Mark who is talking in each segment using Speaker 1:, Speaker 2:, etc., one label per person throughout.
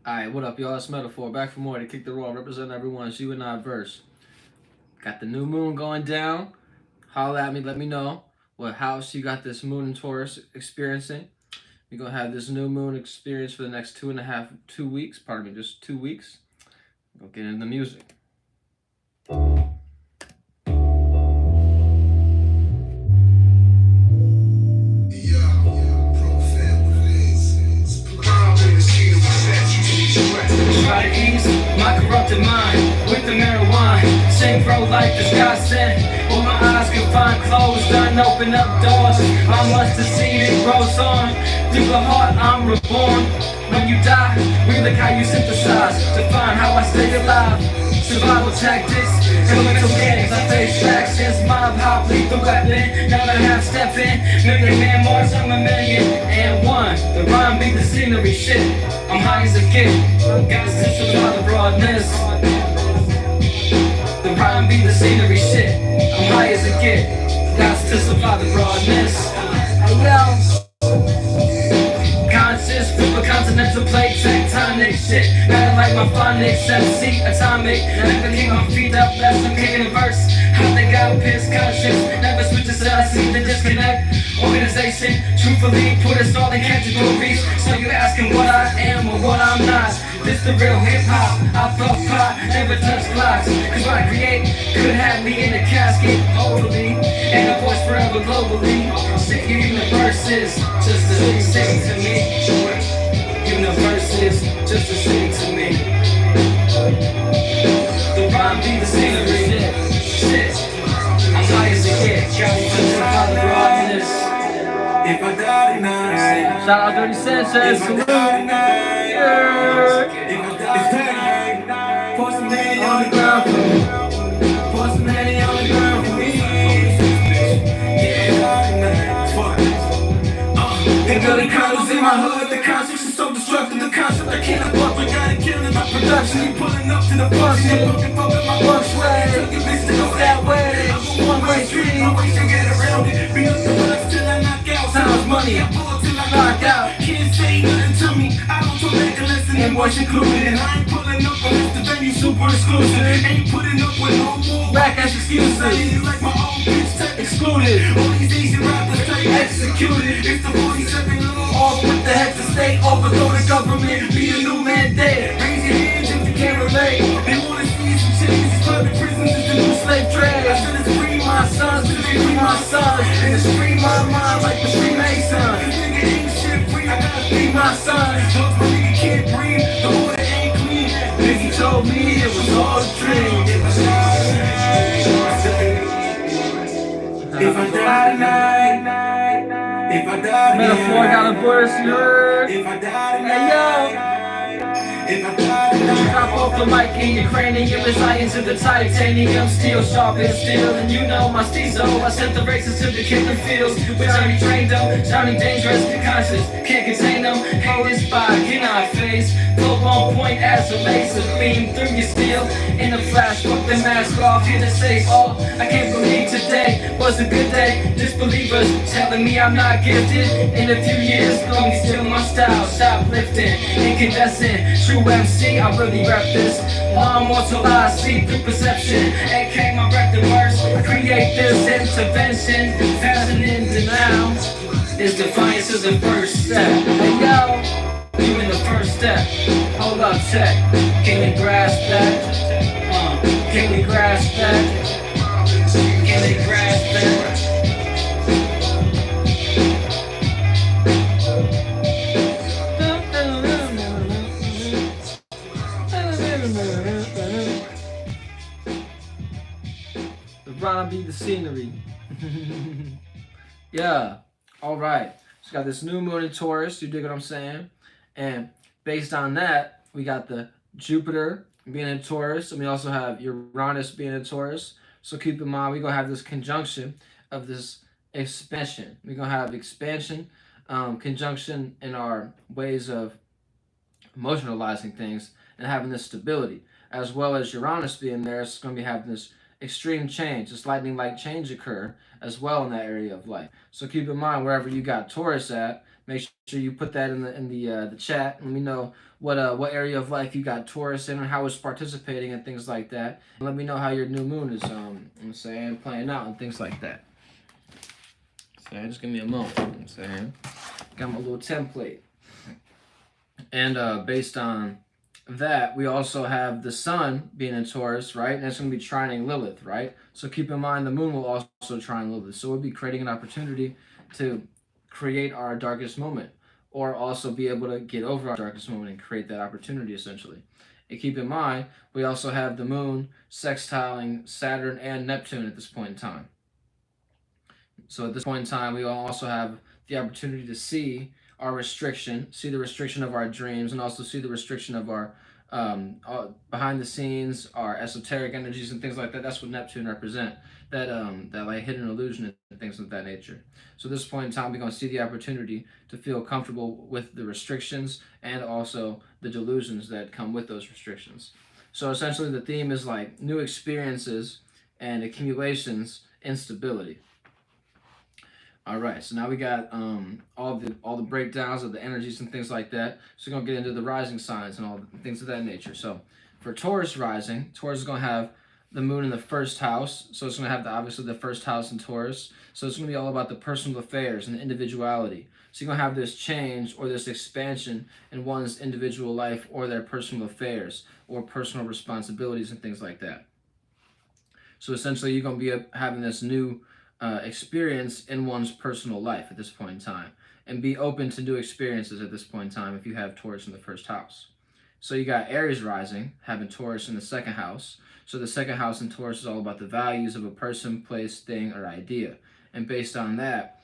Speaker 1: Alright, what up, y'all? It's Metaphor. Back for more to kick the raw, represent everyone. It's you and I verse. Got the new moon going down. Holla at me, let me know what house you got this moon in Taurus experiencing. We're gonna have this new moon experience for the next 2.5, 2 weeks. Pardon me, just 2 weeks. We'll get into the music.
Speaker 2: Try to ease my corrupted mind with the marijuana. Same pro-life as God sent. Well, my eyes can find closed, done open up doors. I must have seen it grows on. Through the heart I'm reborn. When you die, we look how you synthesize to find how I stay alive. Survival tactics, elemental games, I face factions. Mob hop, lethal weapon, now that I have step in. Million man Mars, I'm a million and one. The rhyme beat the scenery, shit. I'm high as a kid, got to supply the broadness. The rhyme beat the scenery, shit. I'm high as a kid, got to supply the broadness. Hey yo. Conscious, flip a continental plate, tectonic shit. Nothing like my phonics, MC, atomic. Never keep my feet up, that's I'm kicking a verse. How they got pissed, conscious. Never switch the side, see the disconnect. Organization, truthfully, put us all in categories. So you asking what I am or what I'm not. This the real hip-hop, I puff pot, never touch blocks. Cause what I create could have me in a casket, overly. And a voice forever globally. Shit, universe is just a sing to me. Universe is just a sing to me. The rhyme be the scenery. Shit, I'm high as a kid. Got me to the broadness. If I die tonight.
Speaker 1: Shout out Dirty Sanchez. Salute.
Speaker 2: Pour some money on the ground for me. Pour some money on the ground for me. Yeah, fuck it. They building condos in my hood. The construction so destructive. The concept I can't fuck. We gotta kill it. My production. You pulling up to the function. Looking for my lunch way. Took your bitch to go that way. I'm on one-way street. No way to get around it. Beat up the bucks till I knock out. Time's money. I pull till I knock out. Can't say nothing to me. I don't talk back and listen. And voice included. And I ain't pulling up unless the venue super exclusive. Ain't putting up with no more back ass excuses. I need like my own bitch tech excluded. All these easy rappers stay executed. It's the 47 law. Off with the heads of state. Overthrow the government. Be a new mandate. Raise your hands if you can't relate. They wanna see some changes. Public prisons is the new slave trade. I said it's free my sons. Cause they free my sons. And it's free my mind like the Freemason. Cause nigga ain't shit free. I gotta free my son. Dogs my nigga can't breathe. The water ain't clean. Nigga told me it was all a dream. It was all a dream. If I die tonight. If I die
Speaker 1: Metaphor got a burst, you heard?
Speaker 2: If I die
Speaker 1: Hey yo.
Speaker 2: tonight. If I die tonight.
Speaker 1: Drop off the mic in your cranium as I into the titanium. Steel sharp as steel, and you know my steezo. I sent the races to the killing fields. Which I retrained them, sounding dangerous, conscious. Can't contain them, hate this by in our face. Flow on point as a laser beam through your steel. In a flash, put the mask off, here to save all. I can't believe today was a good day. Disbelievers telling me I'm not gifted. In a few years, gonna be still my style. Shoplifting, incandescent, true MC, I really rep this. Long mortal I see through perception. AK my breath and worse. I create this intervention. Passing in denial is defiance of the first step. Hey yo, you in the first step. Hold up, check. Can you grasp that? Can you grasp that? Can they grasp that? The rhyme be the scenery. Yeah. Alright. So got this new moon in Taurus, you dig what I'm saying? And based on that, we got the Jupiter being in Taurus, and we also have Uranus being in Taurus. So keep in mind, we're going to have this conjunction of this expansion. We're going to have expansion, conjunction in our ways of emotionalizing things and having this stability. As well as Uranus being there, it's going to be having this extreme change, this lightning-like change occur as well in that area of life. So keep in mind, wherever you got Taurus at, Make sure you put that in the chat. Let me know what area of life you got Taurus in and how it's participating and things like that. And let me know how your new moon is I'm saying playing out and things like that. So just give me a moment. I'm saying got my little template. And based on that, we also have the sun being in Taurus, right? And it's going to be trining Lilith, right? So keep in mind the moon will also trine Lilith. So we'll be creating an opportunity to create our darkest moment, or also be able to get over our darkest moment and create that opportunity essentially. And keep in mind, we also have the moon sextiling Saturn and Neptune at this point in time. So at this point in time, we also have the opportunity to see our restriction, see the restriction of our dreams, and also see the restriction of our behind the scenes, our esoteric energies and things like that. That's what Neptune represent. That like hidden illusion and things of that nature. So at this point in time, we're gonna see the opportunity to feel comfortable with the restrictions and also the delusions that come with those restrictions. So essentially, the theme is like new experiences and accumulations, instability. All right, so now we got all the breakdowns of the energies and things like that. So we're gonna get into the rising signs and all the things of that nature. So for Taurus rising, Taurus is gonna have the moon in the first house, so it's gonna have obviously the first house in Taurus. So it's gonna be all about the personal affairs and individuality. So you're gonna have this change or this expansion in one's individual life or their personal affairs or personal responsibilities and things like that. So essentially, you're gonna be having this new experience in one's personal life at this point in time, and be open to new experiences at this point in time if you have Taurus in the first house. So you got Aries rising, having Taurus in the second house. So the second house in Taurus is all about the values of a person, place, thing, or idea. And based on that,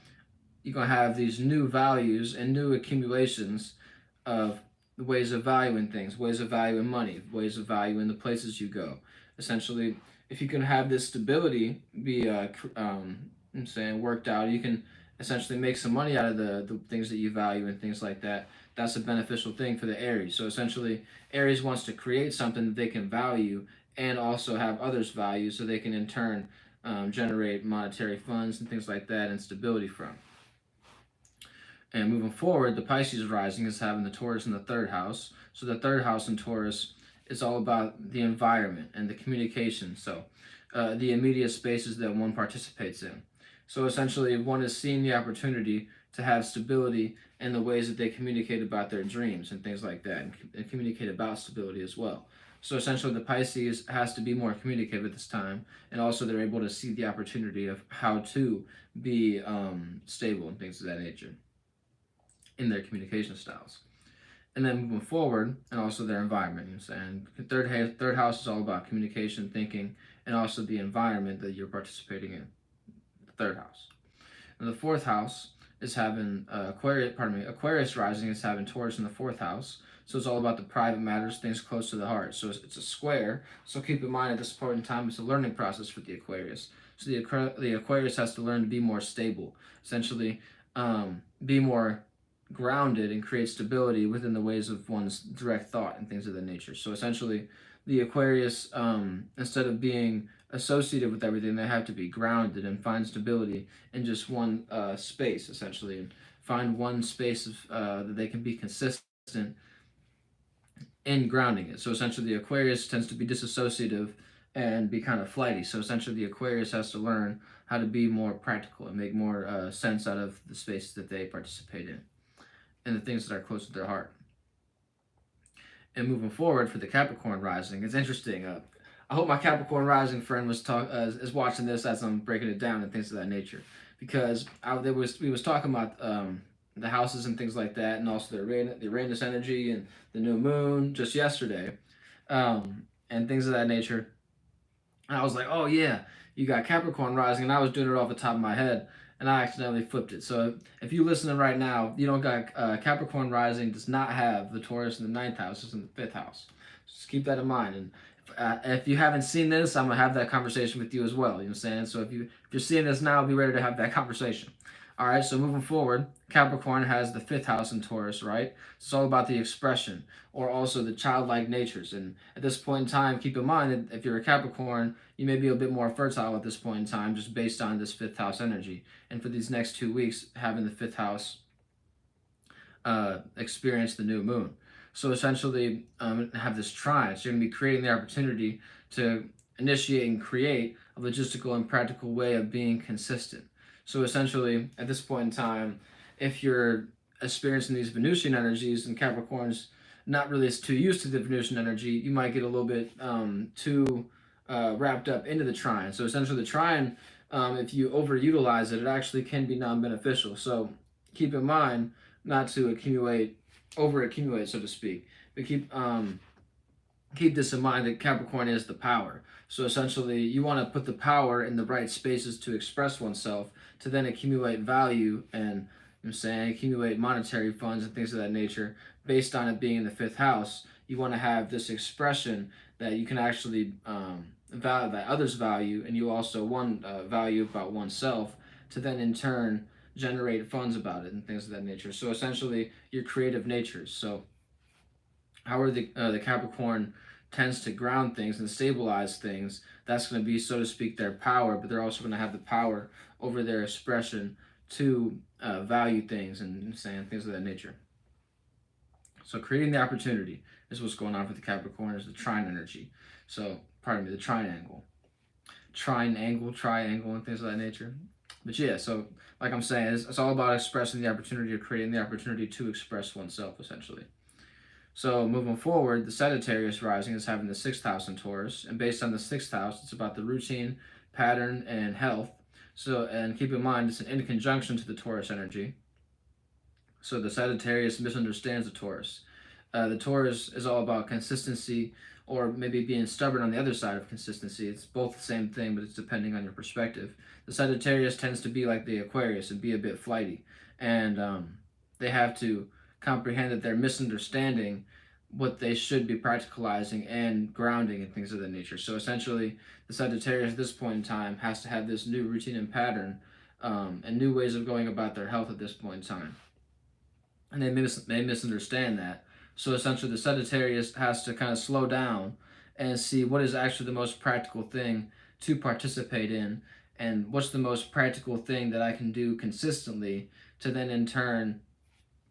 Speaker 1: you're going to have these new values and new accumulations of ways of valuing things, ways of valuing money, ways of valuing the places you go. Essentially, if you can have this stability be I'm saying worked out, you can essentially make some money out of the things that you value and things like that. That's a beneficial thing for the Aries. So essentially, Aries wants to create something that they can value and also have others value, so they can in turn generate monetary funds and things like that and stability from. And moving forward, the Pisces rising is having the Taurus in the third house. So the third house in Taurus is all about the environment and the communication. So the immediate spaces that one participates in. So essentially, one is seeing the opportunity to have stability in the ways that they communicate about their dreams and things like that, and communicate about stability as well. So essentially, the Pisces has to be more communicative at this time, and also they're able to see the opportunity of how to be stable and things of that nature in their communication styles. And then moving forward, and also their environment. And third house is all about communication, thinking, and also the environment that you're participating in. The third house. And the fourth house is having Aquarius rising is having Taurus in the fourth house. So it's all about the private matters, things close to the heart. So it's a square. So keep in mind at this point in time, it's a learning process for the Aquarius. So the Aquarius has to learn to be more stable, essentially, be more grounded and create stability within the ways of one's direct thought and things of that nature. So essentially, the Aquarius, instead of being associated with everything, they have to be grounded and find stability in just one space, essentially, and find one space that they can be consistent in grounding it. So essentially, the Aquarius tends to be disassociative and be kind of flighty. So essentially, the Aquarius has to learn how to be more practical and make more sense out of the spaces that they participate in and the things that are close to their heart. And moving forward for the Capricorn rising, it's interesting. I hope my Capricorn rising friend is watching this as I'm breaking it down and things of that nature, because we was talking about the houses and things like that, and also the Uranus energy and the new moon just yesterday, and things of that nature. And I was like, oh yeah, you got Capricorn rising, and I was doing it off the top of my head, and I accidentally flipped it. So if you're listening right now, you don't got Capricorn rising does not have the Taurus in the ninth house, it's in the fifth house. Just keep that in mind. And if you haven't seen this, I'm gonna have that conversation with you as well. You know what I'm saying? So if you're seeing this now, be ready to have that conversation. All right. So moving forward, Capricorn has the fifth house in Taurus, right? It's all about the expression or also the childlike natures. And at this point in time, keep in mind that if you're a Capricorn, you may be a bit more fertile at this point in time, just based on this fifth house energy. And for these next 2 weeks, having the fifth house experience the new moon. So essentially, have this trine. So you're going to be creating the opportunity to initiate and create a logistical and practical way of being consistent. So essentially, at this point in time, if you're experiencing these Venusian energies and Capricorn's not really too used to the Venusian energy, you might get a little bit too wrapped up into the trine. So essentially, the trine, if you overutilize it, it actually can be non-beneficial. So keep in mind not to over accumulate, so to speak. But keep this in mind that Capricorn is the power. So essentially, you want to put the power in the right spaces to express oneself, to then accumulate value and accumulate monetary funds and things of that nature based on it being in the fifth house. You want to have this expression that you can actually value, that others value, and you also value about oneself to then in turn generate funds about it and things of that nature. So essentially, your creative natures. So how are the Capricorn tends to ground things and stabilize things. That's going to be, so to speak, their power, but they're also going to have the power over their expression to value things and saying things of that nature. So creating the opportunity is what's going on for the Capricorn, is the trine energy. So, pardon me, the triangle. Triangle, and things of that nature. But yeah, so like I'm saying, it's all about expressing the opportunity or creating the opportunity to express oneself, essentially. So moving forward, the Sagittarius rising is having the sixth house in Taurus, and based on the sixth house, it's about the routine, pattern, and health. So, and keep in mind, it's in conjunction to the Taurus energy. So the Sagittarius misunderstands the Taurus. The Taurus is all about consistency, or maybe being stubborn on the other side of consistency. It's both the same thing, but it's depending on your perspective. The Sagittarius tends to be like the Aquarius and be a bit flighty, and they have to comprehend that they're misunderstanding what they should be practicalizing and grounding and things of that nature. So essentially, the Sagittarius at this point in time has to have this new routine and pattern and new ways of going about their health at this point in time. And they misunderstand that. So essentially, the Sagittarius has to kind of slow down and see what is actually the most practical thing to participate in, and what's the most practical thing that I can do consistently to then in turn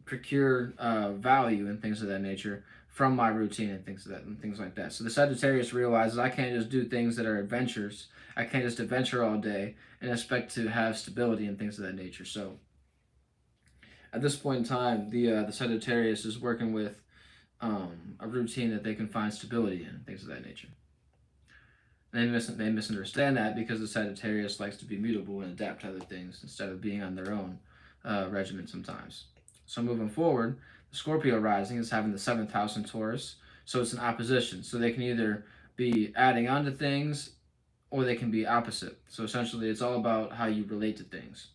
Speaker 1: procure value and things of that nature from my routine and things like that. So the Sagittarius realizes I can't just do things that are adventures. I can't just adventure all day and expect to have stability and things of that nature. So at this point in time, the Sagittarius is working with a routine that they can find stability in, things of that nature. They misunderstand that because the Sagittarius likes to be mutable and adapt to other things instead of being on their own regimen sometimes. So moving forward, the Scorpio rising is having the seventh house in Taurus, so it's an opposition. So they can either be adding on to things or they can be opposite. So essentially, it's all about how you relate to things.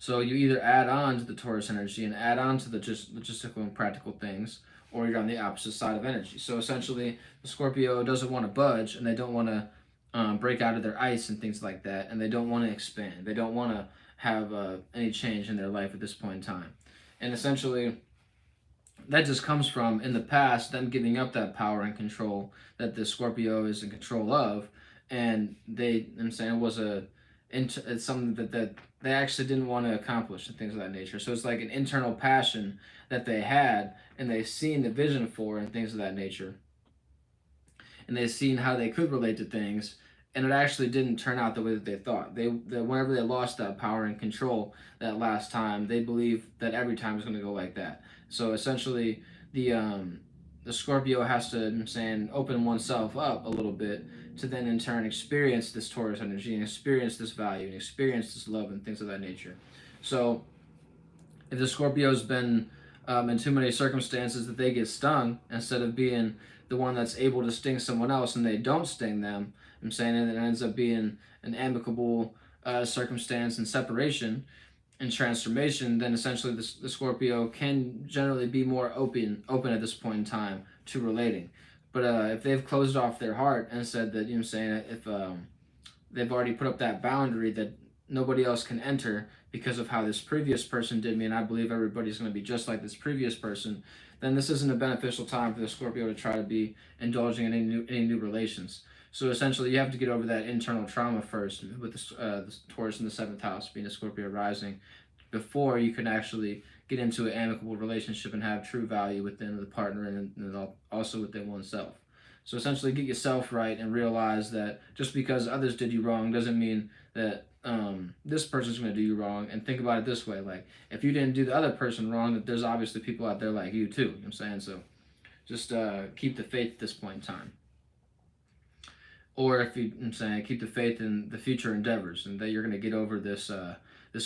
Speaker 1: So you either add on to the Taurus energy and add on to the just logistical and practical things, or you're on the opposite side of energy. So essentially, the Scorpio doesn't want to budge, and they don't want to break out of their ice and things like that, and they don't want to expand. They don't want to have any change in their life at this point in time. And essentially, that just comes from, in the past, them giving up that power and control that the Scorpio is in control of, and I'm saying it's something that they actually didn't want to accomplish and things of that nature. So it's like an internal passion that they had, and they've seen the vision for and things of that nature, and they've seen how they could relate to things, and it actually didn't turn out the way that they thought. Whenever they lost that power and control that last time, they believe that every time is going to go like that. So essentially, the Scorpio has to, open oneself up a little bit to then in turn experience this Taurus energy and experience this value and experience this love and things of that nature. So if the Scorpio's been in too many circumstances that they get stung, instead of being the one that's able to sting someone else and they don't sting them, and it ends up being an amicable circumstance and separation and transformation, then essentially the Scorpio can generally be more open at this point in time to relating. But if they've closed off their heart and said that, if they've already put up that boundary that nobody else can enter because of how this previous person did me, and I believe everybody's going to be just like this previous person, then this isn't a beneficial time for the Scorpio to try to be indulging in any new relations. So essentially, you have to get over that internal trauma first with the Taurus in the seventh house being a Scorpio rising, before you can actually get into an amicable relationship and have true value within the partner and also within oneself. So essentially, get yourself right and realize that just because others did you wrong doesn't mean that this person's going to do you wrong. And think about it this way: like, if you didn't do the other person wrong, that there's obviously people out there like you too. You know what I'm saying? So just keep the faith at this point in time. Or if I'm saying, keep the faith in the future endeavors and that you're going to get over this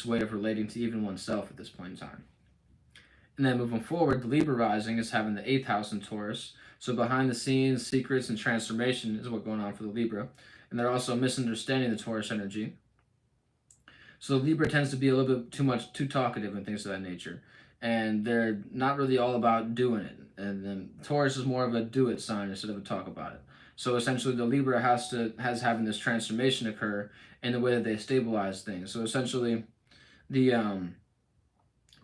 Speaker 1: way of relating to even oneself at this point in time. And then moving forward, the Libra rising is having the eighth house in Taurus. So behind the scenes, secrets and transformation is what's going on for the Libra. And they're also misunderstanding the Taurus energy. So the Libra tends to be a little bit too talkative and things of that nature. And they're not really all about doing it. And then Taurus is more of a do it sign instead of a talk about it. So essentially, the Libra has having this transformation occur in the way that they stabilize things. So essentially, the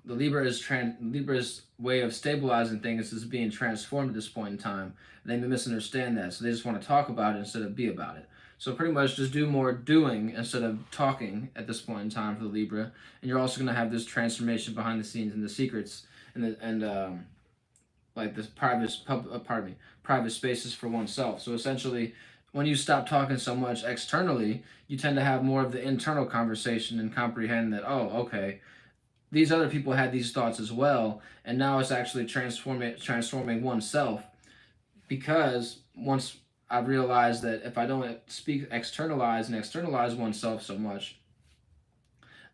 Speaker 1: Libra's way of stabilizing things is being transformed at this point in time. They may misunderstand that, so they just want to talk about it instead of be about it. So pretty much just do more doing instead of talking at this point in time for the Libra, and you're also going to have this transformation behind the scenes and the secrets and like this private spaces for oneself. So essentially, when you stop talking so much externally, you tend to have more of the internal conversation and comprehend that, oh, okay, these other people had these thoughts as well, and now it's actually transforming oneself, because once I've realized that if I don't externalize oneself so much,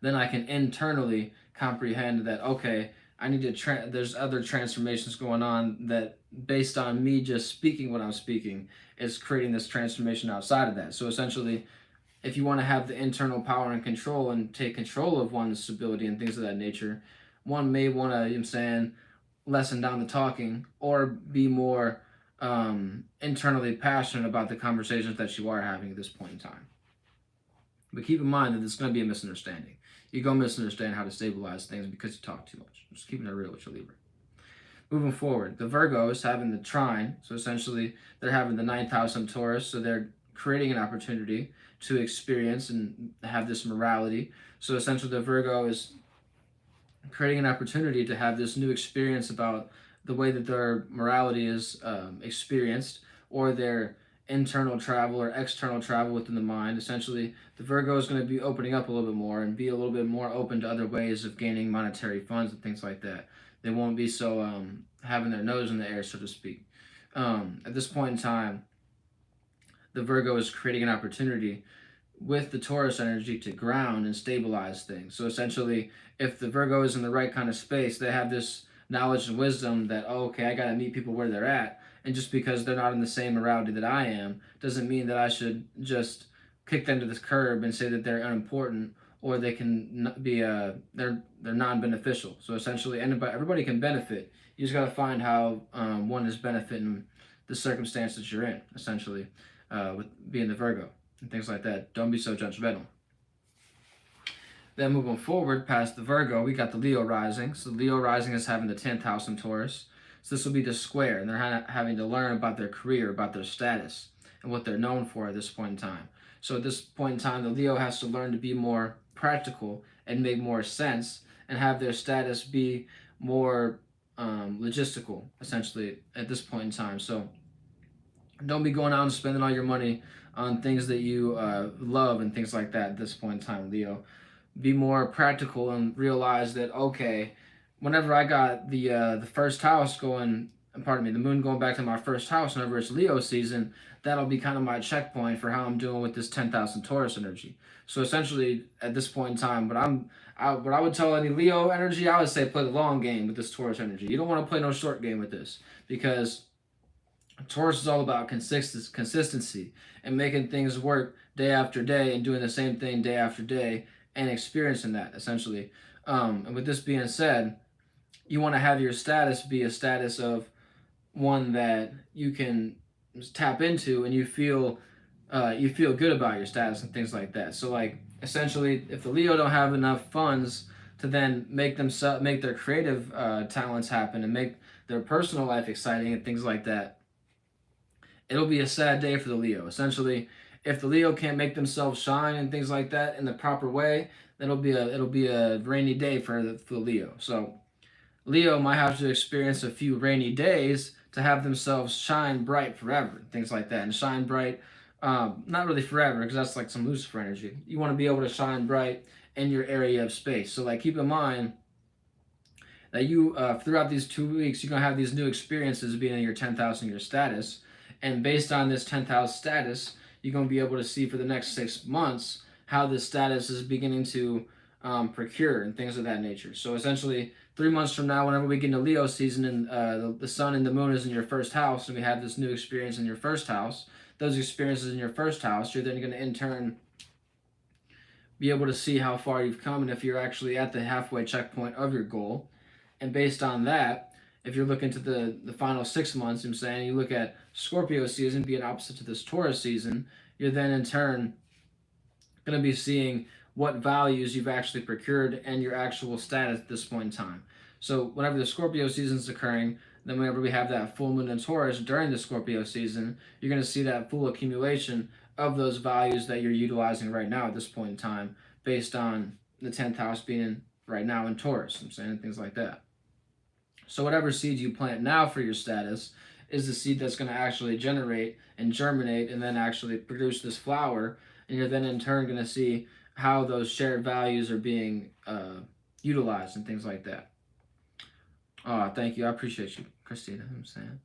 Speaker 1: then I can internally comprehend that, okay, I need to there's other transformations going on that based on me just speaking what I'm speaking is creating this transformation outside of that. So essentially, if you want to have the internal power and control and take control of one's stability and things of that nature, one may want to, you know what I'm saying, lessen down the talking or be more internally passionate about the conversations that you are having at this point in time. But keep in mind that there's going to be a misunderstanding. You're going to misunderstand how to stabilize things because you talk too much. Just keeping it real with your Libra. Moving forward, the Virgo is having the trine. So essentially, they're having the ninth house in Taurus. So they're creating an opportunity to experience and have this morality. So essentially, the Virgo is creating an opportunity to have this new experience about the way that their morality is experienced, or their internal travel or external travel within the mind. Essentially, the Virgo is going to be opening up a little bit more and be a little bit more open to other ways of gaining monetary funds and things like that. They won't be so having their nose in the air, so to speak. At this point in time, the Virgo is creating an opportunity with the Taurus energy to ground and stabilize things. So essentially, if the Virgo is in the right kind of space, they have this knowledge and wisdom that, oh, okay, I got to meet people where they're at. And just because they're not in the same morality that I am, doesn't mean that I should just kick them to the curb and say that they're unimportant or they can be they're non-beneficial. So essentially, everybody can benefit. You just got to find how one is benefiting the circumstance that you're in. Essentially, with being the Virgo and things like that. Don't be so judgmental. Then moving forward past the Virgo, we got the Leo rising. So Leo rising is having the 10th house in Taurus. So this will be the square, and they're having to learn about their career, about their status, and what they're known for at this point in time. So at this point in time, the Leo has to learn to be more practical and make more sense and have their status be more logistical, essentially, at this point in time. So don't be going out and spending all your money on things that you love and things like that at this point in time, Leo. Be more practical and realize that, okay, whenever I got the first house going, the moon going back to my first house, whenever it's Leo season, that'll be kind of my checkpoint for how I'm doing with this 10,000 Taurus energy. So essentially, at this point in time, what I would tell any Leo energy, I would say play the long game with this Taurus energy. You don't want to play no short game with this, because Taurus is all about consistency and making things work day after day and doing the same thing day after day and experiencing that, essentially. And with this being said, you want to have your status be a status of one that you can tap into and you feel good about your status and things like that. So like essentially, if the Leo don't have enough funds to then make their creative talents happen and make their personal life exciting and things like that, it'll be a sad day for the Leo. Essentially, if the Leo can't make themselves shine and things like that in the proper way, it'll be a rainy day for the Leo. So Leo might have to experience a few rainy days to have themselves shine bright forever, things like that. And shine bright, not really forever, because that's like some Lucifer energy. You want to be able to shine bright in your area of space. So, like, keep in mind that you, throughout these 2 weeks, you're going to have these new experiences being in your 10th house and your status. And based on this 10th house status, you're going to be able to see for the next 6 months how this status is beginning to procure and things of that nature. So essentially, 3 months from now, whenever we get into Leo season and the sun and the moon is in your first house, and we have this new experience in your first house, those experiences in your first house, you're then going to in turn be able to see how far you've come and if you're actually at the halfway checkpoint of your goal. And based on that, if you're looking to the final 6 months, I'm saying you look at Scorpio season being opposite to this Taurus season, you're then in turn going to be seeing what values you've actually procured and your actual status at this point in time. So whenever the Scorpio season is occurring, then whenever we have that full moon in Taurus during the Scorpio season, you're going to see that full accumulation of those values that you're utilizing right now at this point in time, based on the 10th house being right now in Taurus, I'm saying, things like that. So whatever seed you plant now for your status is the seed that's going to actually generate and germinate and then actually produce this flower, and you're then in turn going to see how those shared values are being utilized and things like that. Oh, thank you. I appreciate you, Christina. I'm saying.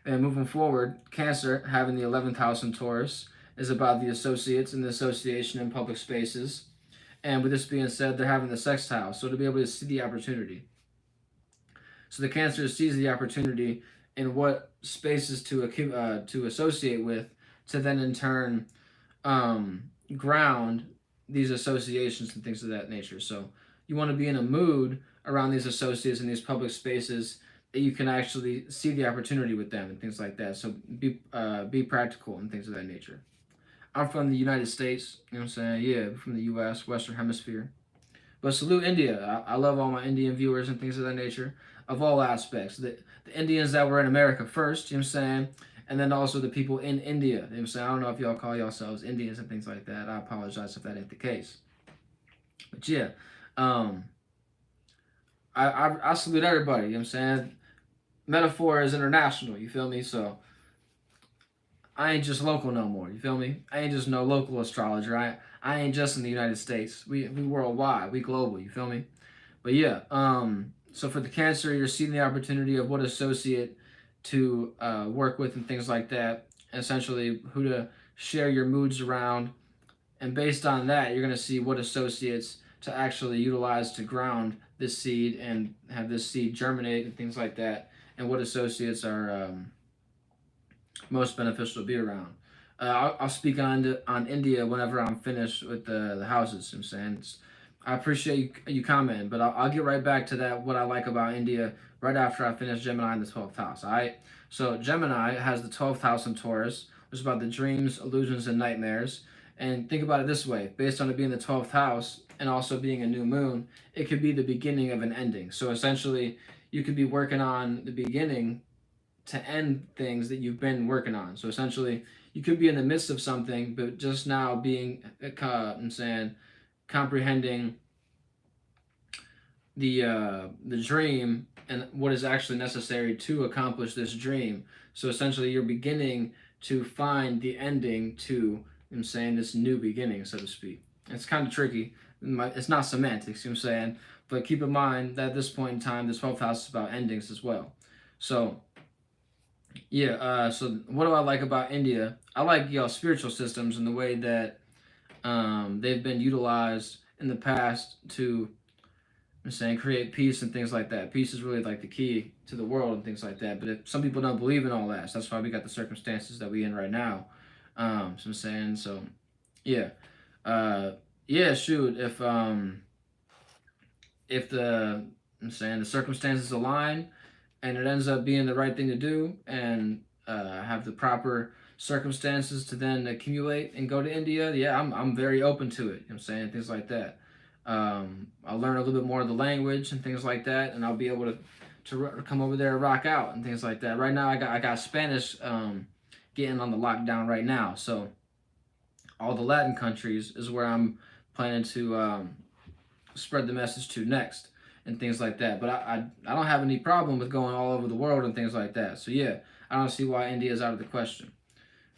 Speaker 1: And moving forward, Cancer, having the 11th house in Taurus, is about the associates and the association in public spaces. And with this being said, they're having the sixth house, so to be able to see the opportunity. So the Cancer sees the opportunity in what spaces to associate with, to then in turn ground these associations and things of that nature. So you want to be in a mood around these associates in these public spaces that you can actually see the opportunity with them and things like that. So be practical and things of that nature. I'm from the United States, you know what I'm saying? Yeah, from the U.S., Western Hemisphere. But salute India. I love all my Indian viewers and things of that nature, of all aspects. The Indians that were in America first, you know what I'm saying? And then also the people in India, you know what I'm saying? I don't know if y'all call yourselves Indians and things like that. I apologize if that ain't the case. But yeah, I salute everybody, you know what I'm saying? Metaphor is international, you feel me? So I ain't just local no more, you feel me? I ain't just no local astrologer. I ain't just in the United States. We worldwide, we global, you feel me? But yeah, so for the Cancer, you're seeing the opportunity of what associate to work with and things like that, essentially who to share your moods around, and based on that, you're going to see what associates to actually utilize to ground this seed and have this seed germinate and things like that, and what associates are most beneficial to be around. I'll speak on India whenever I'm finished with the houses. I'm saying I appreciate you commenting, but I'll get right back to that. What I like about India right after I finish Gemini in the 12th house. All right. So Gemini has the 12th house in Taurus, which is about the dreams, illusions, and nightmares. And think about it this way: based on it being the 12th house and also being a new moon, it could be the beginning of an ending. So essentially, you could be working on the beginning to end things that you've been working on. So essentially, you could be in the midst of something, but just now being, I'm saying, comprehending the dream and what is actually necessary to accomplish this dream. So essentially, you're beginning to find the ending to, I'm saying, this new beginning, so to speak. It's kind of tricky. It's not semantics, you know what I'm saying? But keep in mind that at this point in time, this 12th house is about endings as well. So yeah, so what do I like about India? I like spiritual systems and the way that they've been utilized in the past to, I'm saying, create peace and things like that. Peace is really like the key to the world and things like that. But if some people don't believe in all that, so that's why we got the circumstances that we in right now. So I'm saying, so yeah, yeah. Shoot, if the, I'm saying, the circumstances align and it ends up being the right thing to do, and have the proper circumstances to then accumulate and go to India, yeah, I'm very open to it. You know what I'm saying? Things like that. I'll learn a little bit more of the language and things like that, and I'll be able to come over there and rock out and things like that. Right now, I got Spanish getting on the lockdown right now, so all the Latin countries is where I'm planning to spread the message to next. and things like that. But I don't have any problem with going all over the world and things like that. So yeah, I don't see why India is out of the question.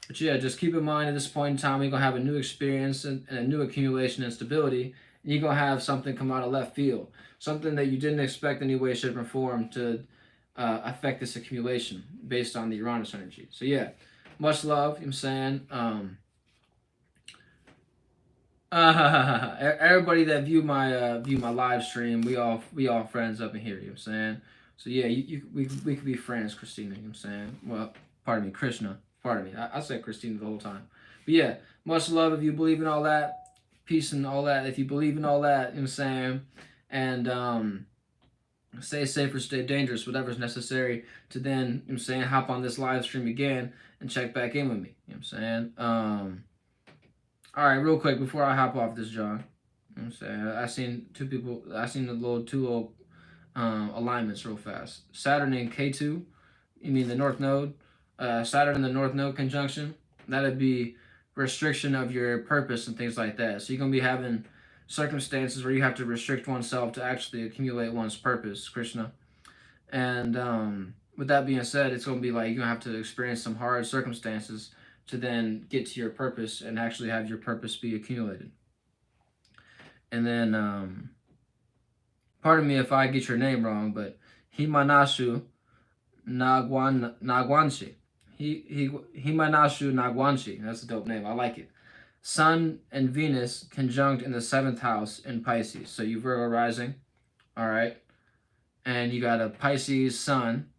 Speaker 1: But yeah, just keep in mind at this point in time, you're going to have a new experience and a new accumulation and stability. And you're going to have something come out of left field. Something that you didn't expect any way, shape, or form to affect this accumulation based on the Uranus energy. So yeah, much love, you know what I'm saying? Everybody that view my live stream, we all friends up in here, you know what I'm saying? So yeah, we could be friends, Christina, you know what I'm saying? Well, pardon me, Krishna. Pardon me. I said Christina the whole time. But yeah, much love if you believe in all that. Peace and all that. If you believe in all that, you know what I'm saying? And stay safe or stay dangerous, whatever's necessary to then, you know what I'm saying, hop on this live stream again and check back in with me. You know what I'm saying? Alright, real quick before I hop off this, John. You know what I'm saying? I seen the two little alignments real fast. Saturn in K2, you mean the North Node? Saturn in the North Node conjunction, that'd be restriction of your purpose and things like that. So you're going to be having circumstances where you have to restrict oneself to actually accumulate one's purpose, Krishna. And with that being said, it's going to be like you're going to have to experience some hard circumstances to then get to your purpose and actually have your purpose be accumulated. And then, pardon me if I get your name wrong, but Himanashu Nagwanshi. Himanashu Nagwanshi. That's a dope name. I like it. Sun and Venus conjunct in the 7th house in Pisces. So you Virgo rising. All right. And you got a Pisces Sun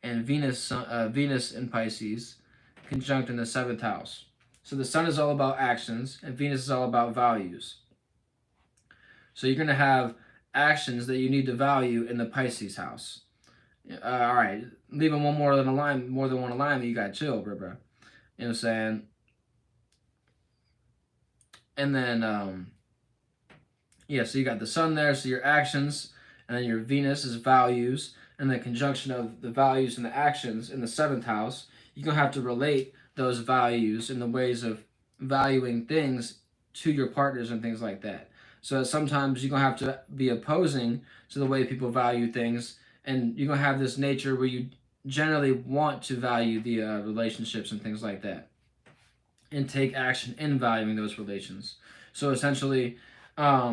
Speaker 1: and Venus in Pisces conjunct in the 7th house. So the Sun is all about actions and Venus is all about values. So you're going to have actions that you need to value in the Pisces house. All right, leaving more than one alignment, you gotta chill, bro. You know what I'm saying? And then, yeah, so you got the Sun there, so your actions, and then your Venus is values, and the conjunction of the values and the actions in the 7th house, you're gonna have to relate those values in the ways of valuing things to your partners and things like that. So sometimes you're gonna have to be opposing to the way people value things. And you're going to have this nature where you generally want to value the relationships and things like that. And take action in valuing those relations. So essentially, a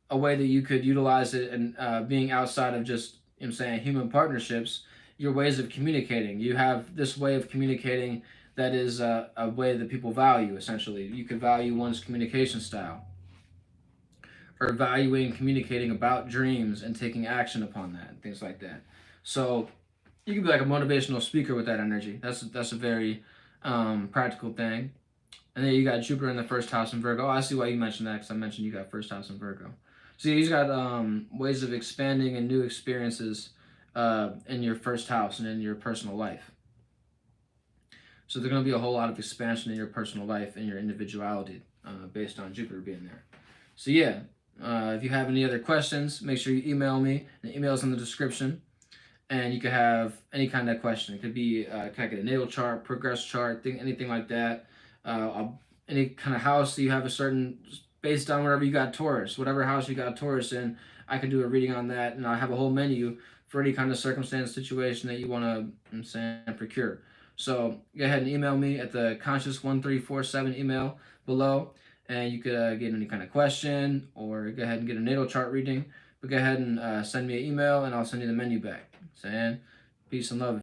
Speaker 1: way that you could utilize it and being outside of just, you know what I'm saying, human partnerships, your ways of communicating. You have this way of communicating that is a way that people value, essentially. You could value one's communication style. Or valuing communicating about dreams and taking action upon that and things like that. So you can be like a motivational speaker with that energy. That's a very practical thing. And then you got Jupiter in the 1st house in Virgo. Oh, I see why you mentioned that because I mentioned you got 1st house in Virgo. So he's got ways of expanding and new experiences in your 1st house and in your personal life. So there's going to be a whole lot of expansion in your personal life and your individuality based on Jupiter being there. So yeah. If you have any other questions, make sure you email me. The email is in the description. And you can have any kind of question. It could be, can I get a natal chart, progress chart, anything like that. Any kind of house that you have a certain, based on wherever you got Taurus. Whatever house you got Taurus in, I can do a reading on that. And I have a whole menu for any kind of circumstance, situation that you want to procure. So go ahead and email me at the conscious1347 email below. And you could get any kind of question or go ahead and get a natal chart reading. But go ahead and send me an email and I'll send you the menu back. Saying peace and love.